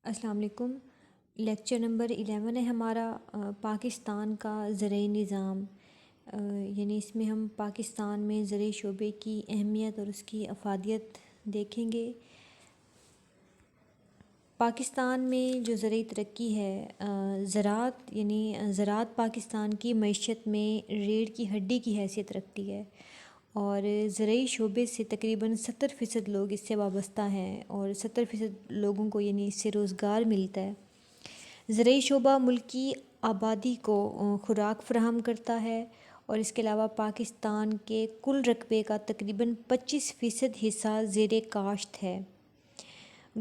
السلام علیکم۔ Lecture number 11 ہے ہمارا پاکستان کا زرعی نظام، یعنی اس میں ہم پاکستان میں زرعی شعبے کی اہمیت اور اس کی افادیت دیکھیں گے۔ پاکستان میں جو زرعی ترقی ہے، زراعت پاکستان کی معیشت میں ریڑھ کی ہڈی کی حیثیت رکھتی ہے اور زرعی شعبے سے تقریباً 70% لوگ اس سے وابستہ ہیں اور 70% لوگوں کو اس سے روزگار ملتا ہے۔ زرعی شعبہ ملک کی آبادی کو خوراک فراہم کرتا ہے اور اس کے علاوہ پاکستان کے کل رقبے کا تقریباً 25% حصہ زیر کاشت ہے۔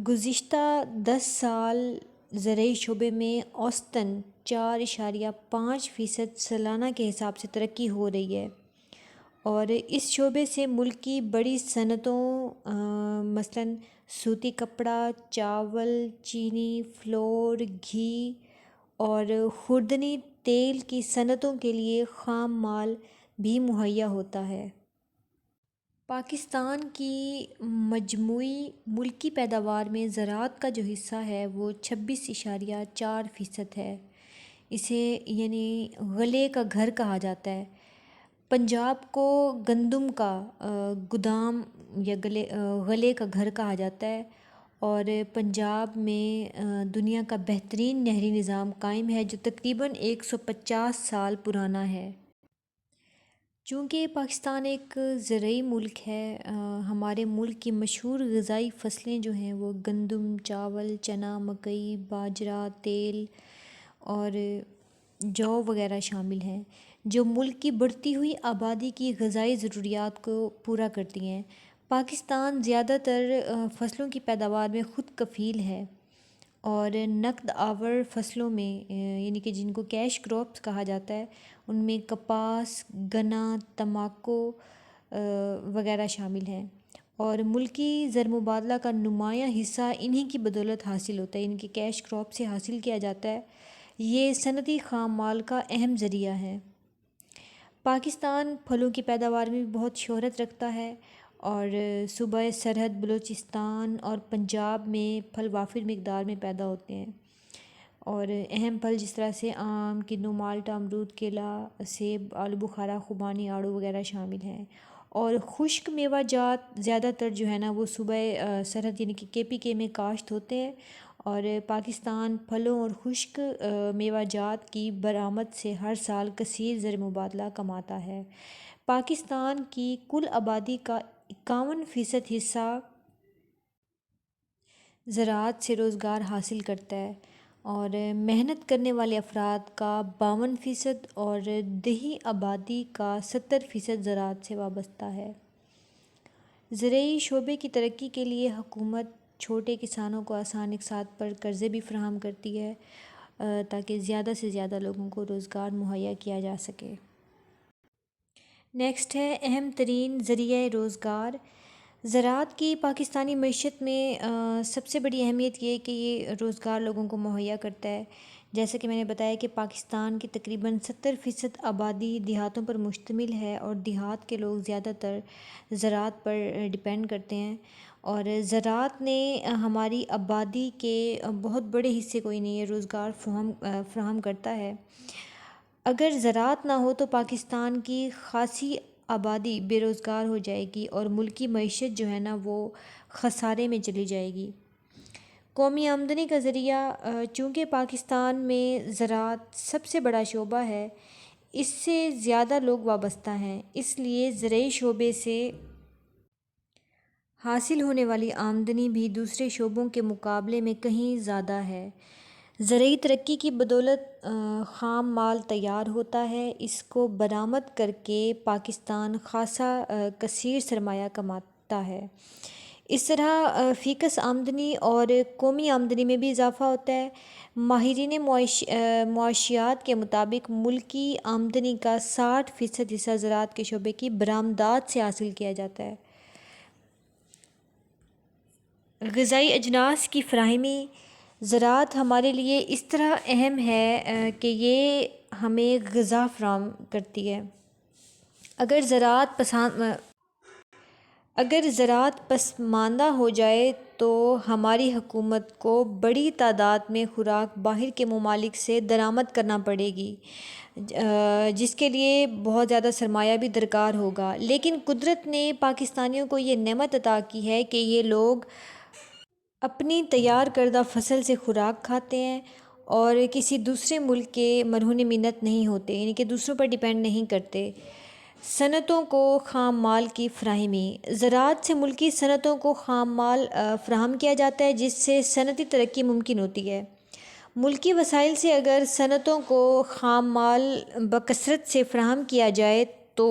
گزشتہ 10 سال زرعی شعبے میں اوسطاً 4.5% سالانہ کے حساب سے ترقی ہو رہی ہے اور اس شعبے سے ملک کی بڑی صنعتوں مثلاً سوتی کپڑا، چاول، چینی، فلور، گھی اور خوردنی تیل کی صنعتوں کے لیے خام مال بھی مہیا ہوتا ہے۔ پاکستان کی مجموعی ملکی پیداوار میں زراعت کا جو حصہ ہے وہ 26.4% ہے۔ اسے غلے کا گھر کہا جاتا ہے۔ پنجاب کو گندم کا گودام یا غلے کا گھر کہا جاتا ہے اور پنجاب میں دنیا کا بہترین نہری نظام قائم ہے جو تقریباً 150 سال پرانا ہے۔ چونکہ پاکستان ایک زرعی ملک ہے، ہمارے ملک کی مشہور غذائی فصلیں جو ہیں وہ گندم، چاول، چنا، مکئی، باجرہ، تیل اور جو وغیرہ شامل ہیں، جو ملک کی بڑھتی ہوئی آبادی کی غذائی ضروریات کو پورا کرتی ہیں۔ پاکستان زیادہ تر فصلوں کی پیداوار میں خود کفیل ہے اور نقد آور فصلوں میں کہ جن کو کیش کراپس کہا جاتا ہے، ان میں کپاس، گنا، تمباکو وغیرہ شامل ہیں اور ملکی زر مبادلہ کا نمایاں حصہ انہی کی بدولت حاصل ہوتا ہے، ان کے کیش کراپ سے حاصل کیا جاتا ہے۔ یہ صنعتی خام مال کا اہم ذریعہ ہے۔ پاکستان پھلوں کی پیداوار میں بھی بہت شہرت رکھتا ہے اور صوبہ سرحد بلوچستان اور پنجاب میں پھل وافر مقدار میں پیدا ہوتے ہیں اور اہم پھل جس طرح سے آم، کنو، مالٹا، امرود، کیلا، سیب، آلو بخارا، خوبانی، آڑو وغیرہ شامل ہیں اور خشک میوہ جات زیادہ تر جو ہے نا وہ صوبہ سرحد KPK میں کاشت ہوتے ہیں اور پاکستان پھلوں اور خشک میوہ جات کی برآمد سے ہر سال کثیر زر مبادلہ کماتا ہے۔ پاکستان کی کل آبادی کا 51% حصہ زراعت سے روزگار حاصل کرتا ہے اور محنت کرنے والے افراد کا 52% اور دیہی آبادی کا 70% زراعت سے وابستہ ہے۔ زرعی شعبے کی ترقی کے لیے حکومت چھوٹے کسانوں کو آسان اقساط پر قرضے بھی فراہم کرتی ہے تاکہ زیادہ سے زیادہ لوگوں کو روزگار مہیا کیا جا سکے۔ نیکسٹ ہے اہم ترین ذریعہ روزگار۔ زراعت کی پاکستانی معیشت میں سب سے بڑی اہمیت یہ ہے کہ یہ روزگار لوگوں کو مہیا کرتا ہے۔ جیسا کہ میں نے بتایا کہ پاکستان کی تقریباً 70% آبادی دیہاتوں پر مشتمل ہے اور دیہات کے لوگ زیادہ تر زراعت پر ڈیپینڈ کرتے ہیں اور زراعت نے ہماری آبادی کے بہت بڑے حصے کو یہ روزگار فراہم کرتا ہے۔ اگر زراعت نہ ہو تو پاکستان کی خاصی آبادی بے روزگار ہو جائے گی اور ملکی معیشت جو ہے نا وہ خسارے میں چلی جائے گی۔ قومی آمدنی کا ذریعہ، چونکہ پاکستان میں زراعت سب سے بڑا شعبہ ہے، اس سے زیادہ لوگ وابستہ ہیں، اس لیے زرعی شعبے سے حاصل ہونے والی آمدنی بھی دوسرے شعبوں کے مقابلے میں کہیں زیادہ ہے۔ زرعی ترقی کی بدولت خام مال تیار ہوتا ہے، اس کو برآمد کر کے پاکستان خاصا کثیر سرمایہ کماتا ہے۔ اس طرح فی کس آمدنی اور قومی آمدنی میں بھی اضافہ ہوتا ہے۔ ماہرین معاشیات کے مطابق ملکی آمدنی کا 60% حصہ زراعت کے شعبے کی برآمدات سے حاصل کیا جاتا ہے۔ غذائی اجناس کی فراہمی۔ زراعت ہمارے لیے اس طرح اہم ہے کہ یہ ہمیں غذا فراہم کرتی ہے۔ اگر زراعت پسماندہ ہو جائے تو ہماری حکومت کو بڑی تعداد میں خوراک باہر کے ممالک سے درآمد کرنا پڑے گی، جس کے لیے بہت زیادہ سرمایہ بھی درکار ہوگا۔ لیکن قدرت نے پاکستانیوں کو یہ نعمت عطا کی ہے کہ یہ لوگ اپنی تیار کردہ فصل سے خوراک کھاتے ہیں اور کسی دوسرے ملک کے مرہون منت نہیں ہوتے، یعنی کہ دوسروں پر ڈیپینڈ نہیں کرتے۔ صنعتوں کو خام مال کی فراہمی، زراعت سے ملکی صنعتوں کو خام مال فراہم کیا جاتا ہے، جس سے صنعتی ترقی ممکن ہوتی ہے۔ ملکی وسائل سے اگر صنعتوں کو خام مال بکثرت سے فراہم کیا جائے تو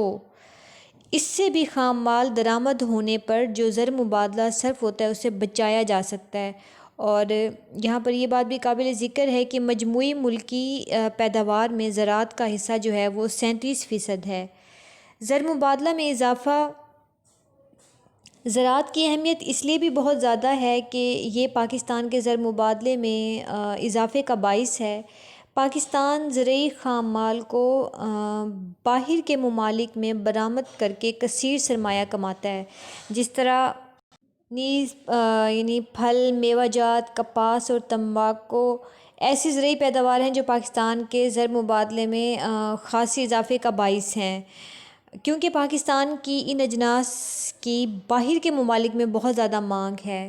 اس سے بھی خام مال درآمد ہونے پر جو زر مبادلہ صرف ہوتا ہے اسے بچایا جا سکتا ہے۔ اور یہاں پر یہ بات بھی قابل ذکر ہے کہ مجموعی ملکی پیداوار میں زراعت کا حصہ جو ہے وہ 37% ہے۔ زر مبادلہ میں اضافہ، زراعت کی اہمیت اس لیے بھی بہت زیادہ ہے کہ یہ پاکستان کے زر مبادلے میں اضافے کا باعث ہے۔ پاکستان زرعی خام مال کو باہر کے ممالک میں برآمد کر کے کثیر سرمایہ کماتا ہے، جس طرح نیز یعنی پھل، میوہ جات، کپاس اور تمباکو ایسی زرعی پیداوار ہیں جو پاکستان کے زر مبادلے میں خاصی اضافے کا باعث ہیں، کیونکہ پاکستان کی ان اجناس کی باہر کے ممالک میں بہت زیادہ مانگ ہے۔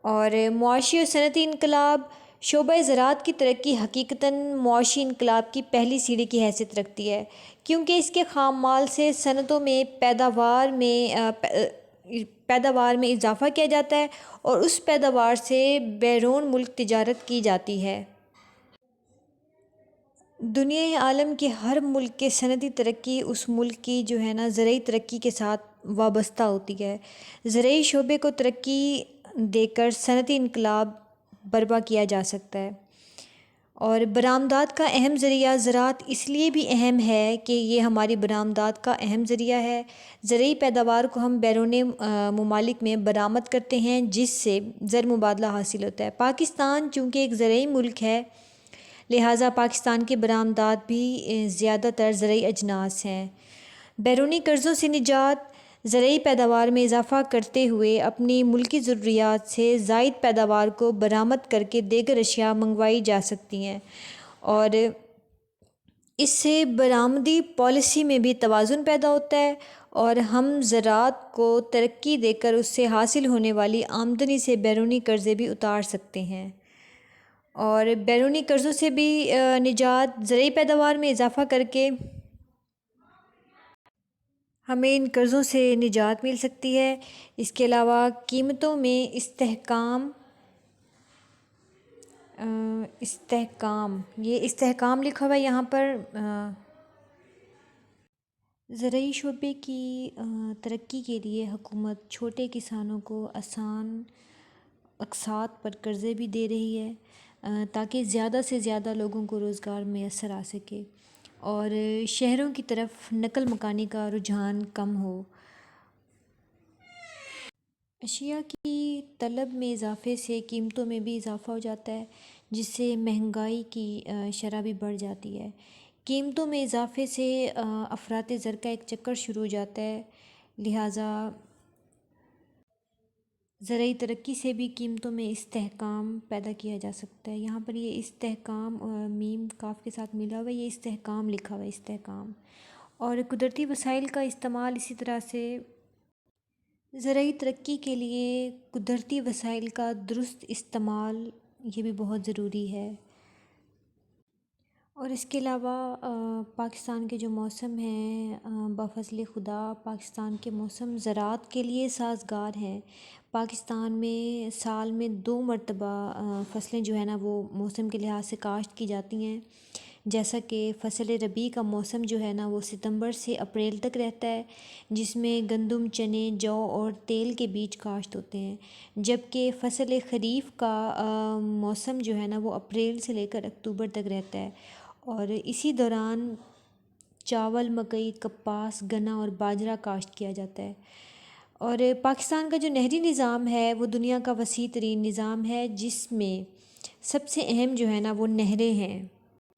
اور معاشی اور صنعتی انقلاب، شعبہ زراعت کی ترقی حقیقتاً معاشی انقلاب کی پہلی سیڑھی کی حیثیت رکھتی ہے، کیونکہ اس کے خام مال سے صنعتوں میں پیداوار میں اضافہ کیا جاتا ہے اور اس پیداوار سے بیرون ملک تجارت کی جاتی ہے۔ دنیا عالم کے ہر ملک کے صنعتی ترقی اس ملک کی جو ہے نا زرعی ترقی کے ساتھ وابستہ ہوتی ہے۔ زرعی شعبے کو ترقی دے کر صنعتی انقلاب برپا کیا جا سکتا ہے۔ اور برآمدات کا اہم ذریعہ زراعت اس لیے بھی اہم ہے کہ یہ ہماری برآمدات کا اہم ذریعہ ہے۔ زرعی پیداوار کو ہم بیرون ممالک میں برآمد کرتے ہیں، جس سے زر مبادلہ حاصل ہوتا ہے۔ پاکستان چونکہ ایک زرعی ملک ہے، لہٰذا پاکستان کی برآمدات بھی زیادہ تر زرعی اجناس ہیں۔ بیرونی قرضوں سے نجات، زرعی پیداوار میں اضافہ کرتے ہوئے اپنی ملکی ضروریات سے زائد پیداوار کو برآمد کر کے دیگر اشیاء منگوائی جا سکتی ہیں، اور اس سے برآمدی پالیسی میں بھی توازن پیدا ہوتا ہے اور ہم زراعت کو ترقی دے کر اس سے حاصل ہونے والی آمدنی سے بیرونی قرضے بھی اتار سکتے ہیں۔ اور بیرونی قرضوں سے بھی نجات، زرعی پیداوار میں اضافہ کر کے ہمیں ان قرضوں سے نجات مل سکتی ہے۔ اس کے علاوہ قیمتوں میں استحکام، یہ استحکام لکھا ہوا ہے یہاں پر۔ زرعی شعبے کی ترقی کے لیے حکومت چھوٹے کسانوں کو آسان اقساط پر قرضے بھی دے رہی ہے، تاکہ زیادہ سے زیادہ لوگوں کو روزگار میسر آ سکے اور شہروں کی طرف نقل مکانی کا رجحان کم ہو۔ اشیاء کی طلب میں اضافے سے قیمتوں میں بھی اضافہ ہو جاتا ہے، جس سے مہنگائی کی شرح بھی بڑھ جاتی ہے۔ قیمتوں میں اضافے سے افراط زر کا ایک چکر شروع ہو جاتا ہے، لہٰذا زرعی ترقی سے بھی قیمتوں میں استحکام پیدا کیا جا سکتا ہے۔ یہاں پر یہ استحکام میم کاف کے ساتھ ملا ہوا ہے، یہ استحکام لکھا ہوا ہے، استحکام۔ اور قدرتی وسائل کا استعمال، اسی طرح سے زرعی ترقی کے لیے قدرتی وسائل کا درست استعمال یہ بھی بہت ضروری ہے۔ اور اس کے علاوہ پاکستان کے جو موسم ہیں، بفضل خدا پاکستان کے موسم زراعت کے لیے سازگار ہیں۔ پاکستان میں سال میں 2 مرتبہ فصلیں جو ہیں نا وہ موسم کے لحاظ سے کاشت کی جاتی ہیں، جیسا کہ فصل ربیع کا موسم جو ہے نا وہ ستمبر سے اپریل تک رہتا ہے، جس میں گندم، چنے، جو اور تیل کے بیج کاشت ہوتے ہیں، جبکہ فصل خریف کا موسم جو ہے نا وہ اپریل سے لے کر اکتوبر تک رہتا ہے، اور اسی دوران چاول، مکئی، کپاس، گنا اور باجرہ کاشت کیا جاتا ہے۔ اور پاکستان کا جو نہری نظام ہے وہ دنیا کا وسیع ترین نظام ہے، جس میں سب سے اہم جو ہے نا وہ نہریں ہیں۔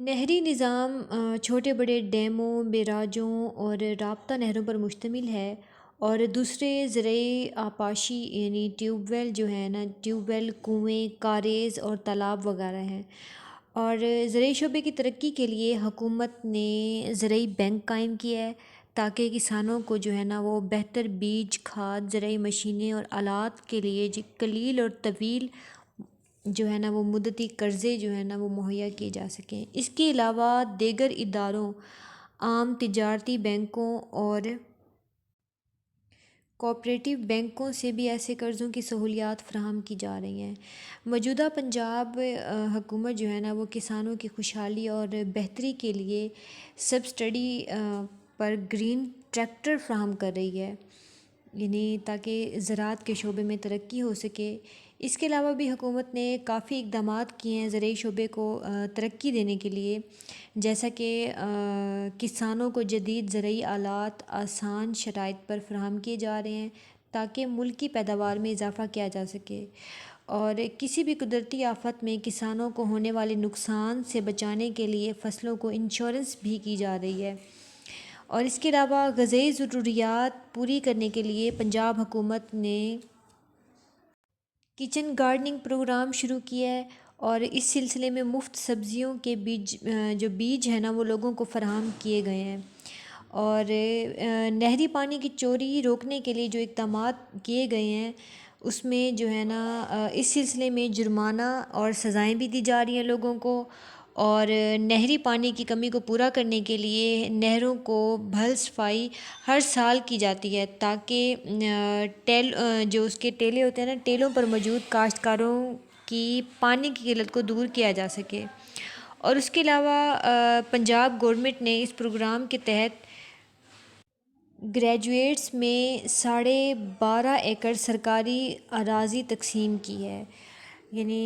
نہری نظام چھوٹے بڑے ڈیموں، بیراجوں اور رابطہ نہروں پر مشتمل ہے، اور دوسرے زرعی آبپاشی یعنی ٹیوب ویل جو ہے نا، ٹیوب ویل، کنویں، کاریز اور تالاب وغیرہ ہیں۔ اور زرعی شعبے کی ترقی کے لیے حکومت نے زرعی بینک قائم کیا ہے تاکہ کسانوں کو جو ہے نا وہ بہتر بیج، کھاد، زرعی مشینیں اور آلات کے لیے قلیل اور طویل جو ہے نا وہ مدتی قرضے جو ہے نا وہ مہیا کیے جا سکیں۔ اس کے علاوہ دیگر اداروں، عام تجارتی بینکوں اور کوآپریٹیو بینکوں سے بھی ایسے قرضوں کی سہولیات فراہم کی جا رہی ہیں۔ موجودہ پنجاب حکومت جو ہے نا وہ کسانوں کی خوشحالی اور بہتری کے لیے سبسڈی پر گرین ٹریکٹر فراہم کر رہی ہے، یعنی تاکہ زراعت کے شعبے میں ترقی ہو سکے۔ اس کے علاوہ بھی حکومت نے کافی اقدامات کیے ہیں زرعی شعبے کو ترقی دینے کے لیے، جیسا کہ کسانوں کو جدید زرعی آلات آسان شرائط پر فراہم کیے جا رہے ہیں تاکہ ملک کی پیداوار میں اضافہ کیا جا سکے، اور کسی بھی قدرتی آفت میں کسانوں کو ہونے والے نقصان سے بچانے کے لیے فصلوں کو انشورنس بھی کی جا رہی ہے۔ اور اس کے علاوہ غذائی ضروریات پوری کرنے کے لیے پنجاب حکومت نے کچن گارڈننگ پروگرام شروع کیا ہے، اور اس سلسلے میں مفت سبزیوں کے بیج ہیں نا وہ لوگوں کو فراہم کیے گئے ہیں۔ اور نہری پانی کی چوری روکنے کے لیے جو اقدامات کیے گئے ہیں اس میں جو ہے نا اس سلسلے میں جرمانہ اور سزائیں بھی دی جا رہی ہیں لوگوں کو، اور نہری پانی کی کمی کو پورا کرنے کے لیے نہروں کو بھل صفائی ہر سال کی جاتی ہے تاکہ جو اس کے ٹیلے ہوتے ہیں نا، ٹیلوں پر موجود کاشتکاروں کی پانی کی قلت کو دور کیا جا سکے۔ اور اس کے علاوہ پنجاب گورنمنٹ نے اس پروگرام کے تحت گریجویٹس میں 12.5 ایکڑ سرکاری اراضی تقسیم کی ہے، یعنی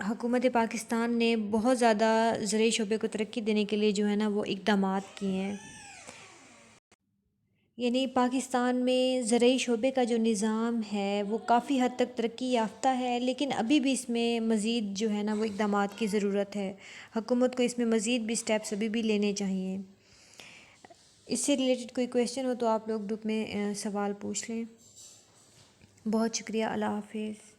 حکومت پاکستان نے بہت زیادہ زرعی شعبے کو ترقی دینے کے لیے جو ہے نا وہ اقدامات کیے ہیں۔ یعنی پاکستان میں زرعی شعبے کا جو نظام ہے وہ کافی حد تک ترقی یافتہ ہے، لیکن ابھی بھی اس میں مزید جو ہے نا وہ اقدامات کی ضرورت ہے۔ حکومت کو اس میں مزید بھی سٹیپس ابھی بھی لینے چاہیے۔ اس سے ریلیٹڈ کوئی کویسچن ہو تو آپ لوگ گروپ میں سوال پوچھ لیں۔ بہت شکریہ، اللہ حافظ۔